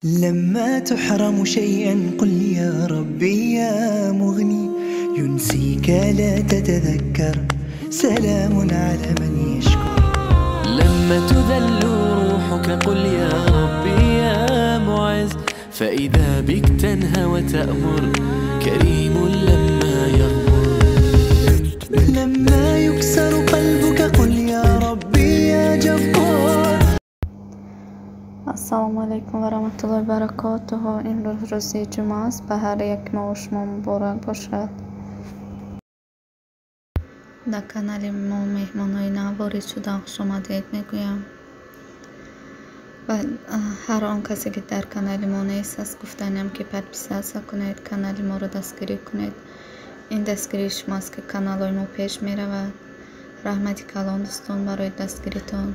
لما تحرم شيئا قل يا ربي يا مغني، ينسيك لا تتذكر، سلام على من يشكر. لما تذل روحك قل يا ربي يا معز، فإذا بك تنهى وتأمر، كريم لما يغمر. لما يكسر قلبك قل يا ربي يا جبار. Assalomu alaykum va rahmatullohi va barakatuhu. Imroz rozi juma است. Bahar یک ماه شما مبارک باشد. در کانال ما مهمان‌های نو وارد شدن، خوش آمدید میگویم. و هر آن کسی که در کانال ما نیست از گفتنیم که پادپیسا کنید، کانال ما رو دستگیری کنید. این دستگیری شماست که کانال ما پیش میرود. رحمتی کلان دوستان برای دستگیریتون.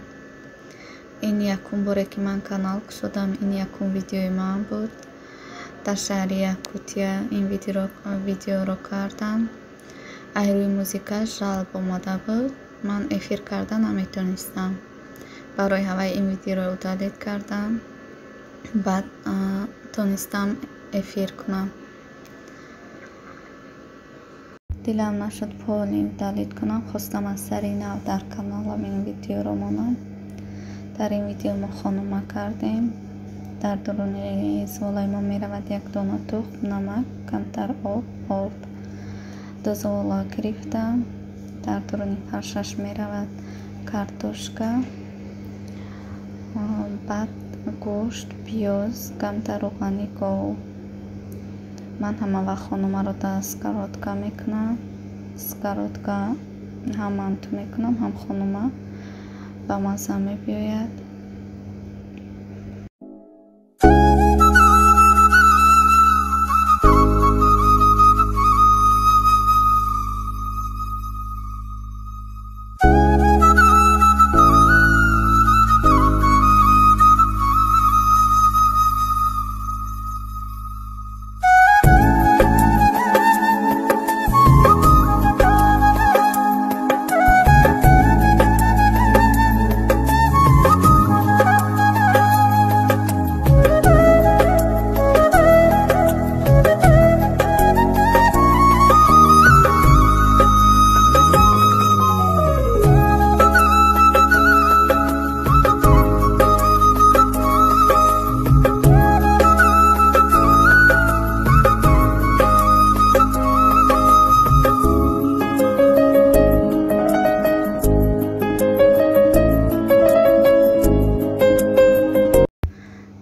این یکم باره که من کانال شدم، این یکم ویدیوی من بود. در شهر یاکوتیا این ویدیو رو کردم. روی موزیکش جلب آمده بود. من افیر کردن نمیتونستم. برای هوای این ویدیو رو ادیت کردم. بعد تونستم افیر کنم. دلم نشد پول ادیت کنم. خواستم از سری نو در کانالم این ویدیو رو مانم. در این ویدیو ما خانومه کردیم. در درون زوالای ما می رود یک دانه تخم، نمک، کمتر آب، دو زوالا گرفتم. در درون فرشش می رود کارتوشکا، بعد گوشت، پیاز، کمتر روغنی و من همه وقت خانومه رو در اسکاراتکا می کنم. اسکاراتکا هم من تو می کنم هم خانومه با مزه می بیاید.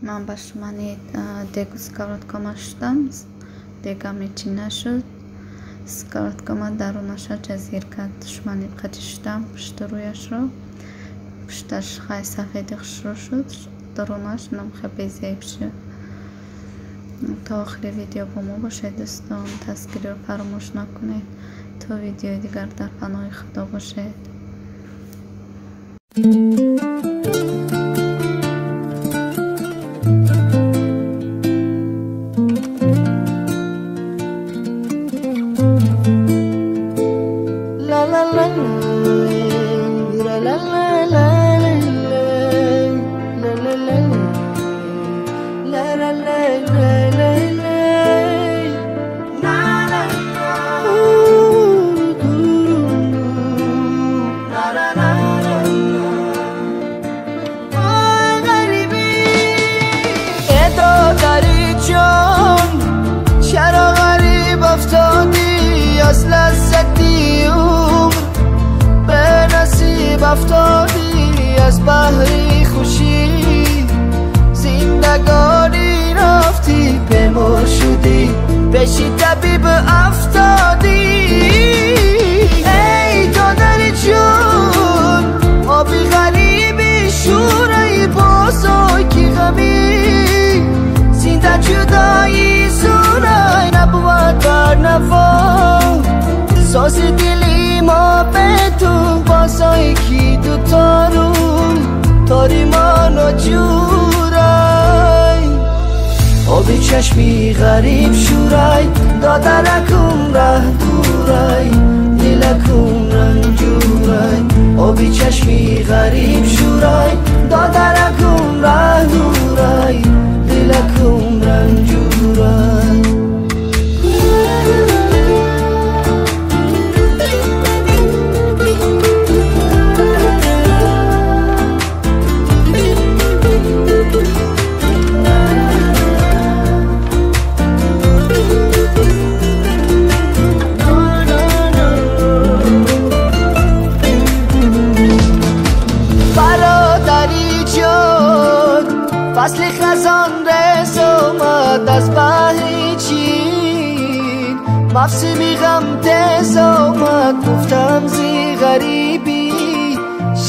من با شمانی دیگ اسکاراتکا شدم. دیگم هیچی نشد. اسکاراتکا درونش جزیر کرد. شمانی قطعشتم پشت رویش رو. پشتش خیلی سفید خشرو شد. درونش نمخه بیزیب شد. تا آخر ویدیو با ما باشید دوستان. دستگیری رو فراموش نکنید. تا ویدیو دیگر در پناه خدا باشید. از لذتی عمر به نصیب افتادی، از بحری خوشی زندگانی رفتی، به ما شدی بشی طبیب افتادی. ای دادر جون آبی غریبی شورای بازای کی غمی، زنده جدایی سورای نبود بر نفا، ساز دلی ما به تو بازای کی دو تاری ما نجورای. آبی چشمی غریب شورای دادرکم ره دورای، دلکم رنجورای. آبی چشمی غریب شورای دادرکم ره دورای، دلکم رس آمد از بحر چین مفسمی غم تز آمد گفتم زی غریبی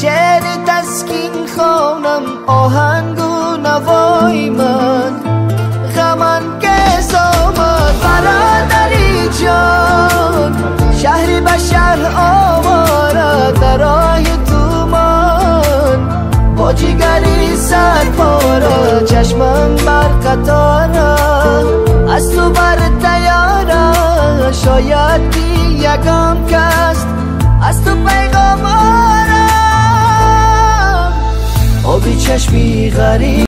شعر تسکین خوانم آهنگ و نوای من غمن کس آمد برادری جان شهری بشر آواره در راه تومان با جیگری سرپاره چشمم بر قطاره از تو بر تیاره شاید بی یگان کست از تو پیغام آرم آبی چشمی غریب